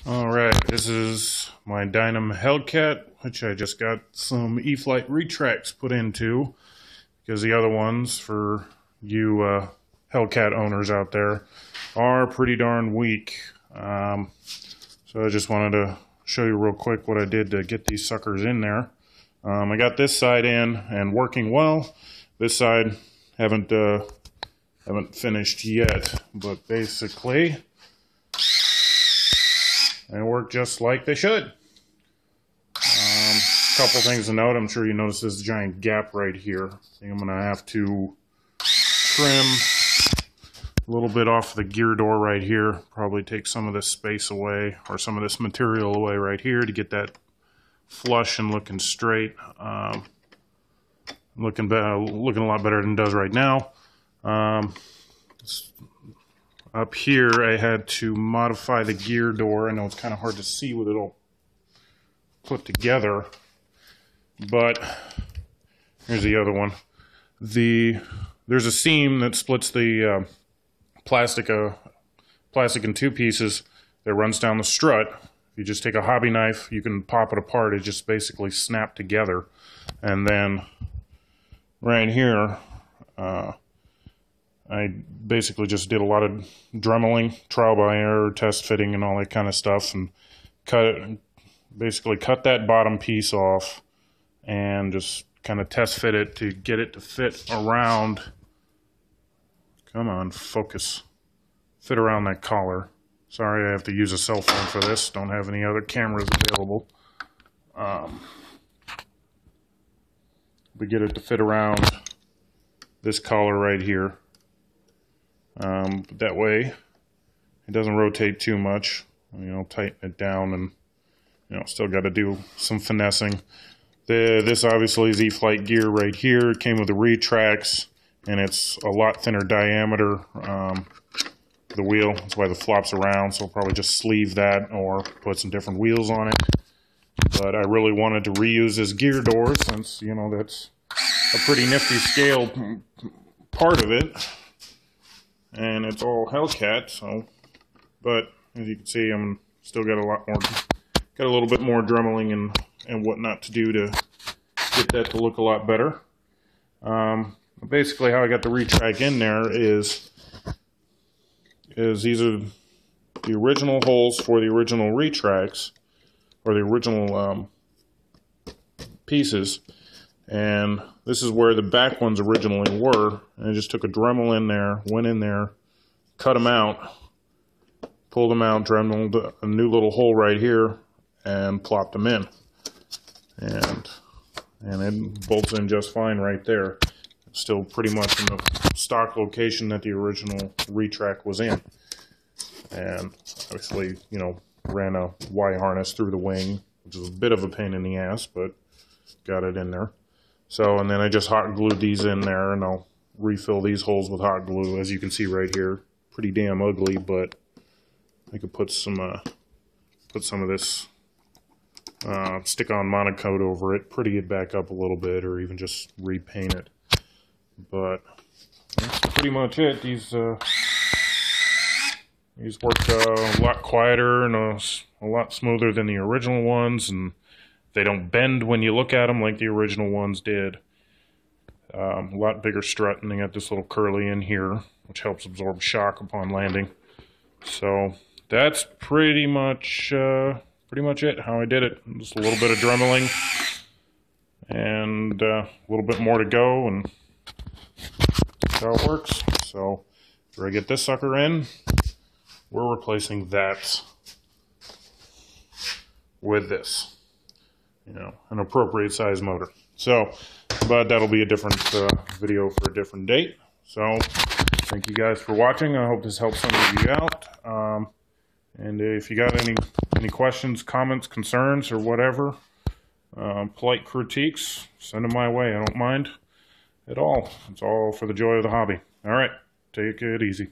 Alright, this is my Dynam Hellcat, which I just got some Eflite retracts put into, because the other ones, for you Hellcat owners out there, are pretty darn weak. So I just wanted to show you real quick what I did to get these suckers in there. I got this side in and working well. This side haven't finished yet, but basically they work just like they should. Couple things to note. I'm sure you notice this giant gap right here. I think I'm going to have to trim a little bit off the gear door right here. Probably take some of this space away, or some of this material away right here, to get that flush and looking straight. Looking a lot better than it does right now. Up here, I had to modify the gear door. I know it's kind of hard to see with it all put together, but here's the other one. There's a seam that splits the plastic in two pieces that runs down the strut. If you just take a hobby knife, you can pop it apart. It just basically snapped together. And then right here, I basically just did a lot of dremeling, trial by error, test fitting, and all that kind of stuff, and basically cut that bottom piece off and just kind of test fit it to get it to fit around. Come on, focus. Fit around that collar. Sorry, I have to use a cell phone for this. Don't have any other cameras available. We get it to fit around this collar right here. That way it doesn't rotate too much. Tighten it down, and still got to do some finessing. This obviously is Eflite gear right here. It came with the retracts, and it's a lot thinner diameter. The wheel, that's why the flops around, so I'll probably just sleeve that or put some different wheels on it. But I really wanted to reuse this gear door, since that's a pretty nifty scale part of it, and it's all Hellcat. So, but as you can see, I'm still got a little bit more dremeling and whatnot to do to get that to look a lot better. Basically, how I got the retract in there is these are the original holes for the original retracts, or the original pieces, and this is where the back ones originally were. And I just took a Dremel in there, went in there, cut them out, pulled them out, Dremeled a new little hole right here, and plopped them in, and it bolts in just fine right there. It's still pretty much in the stock location that the original retract was in. And obviously, ran a Y harness through the wing, which is a bit of a pain in the ass, but got it in there. So, and then I just hot glued these in there, and I'll refill these holes with hot glue. As you can see right here, pretty damn ugly, but I could put some of this stick-on Monocoat over it, pretty it back up a little bit, or even just repaint it. But that's pretty much it. These work a lot quieter and a lot smoother than the original ones, and they don't bend when you look at them like the original ones did. A lot bigger strut, and they got this little curly in here, which helps absorb shock upon landing. So that's pretty much it, how I did it. Just a little bit of dremeling, and a little bit more to go, and that's how it works. So after I get this sucker in, we're replacing that with this, an appropriate size motor. So, but that'll be a different video for a different date. So thank you guys for watching. I hope this helps some of you out. And if you got any questions, comments, concerns, or whatever, polite critiques, send them my way. I don't mind at all. It's all for the joy of the hobby. All right, take it easy.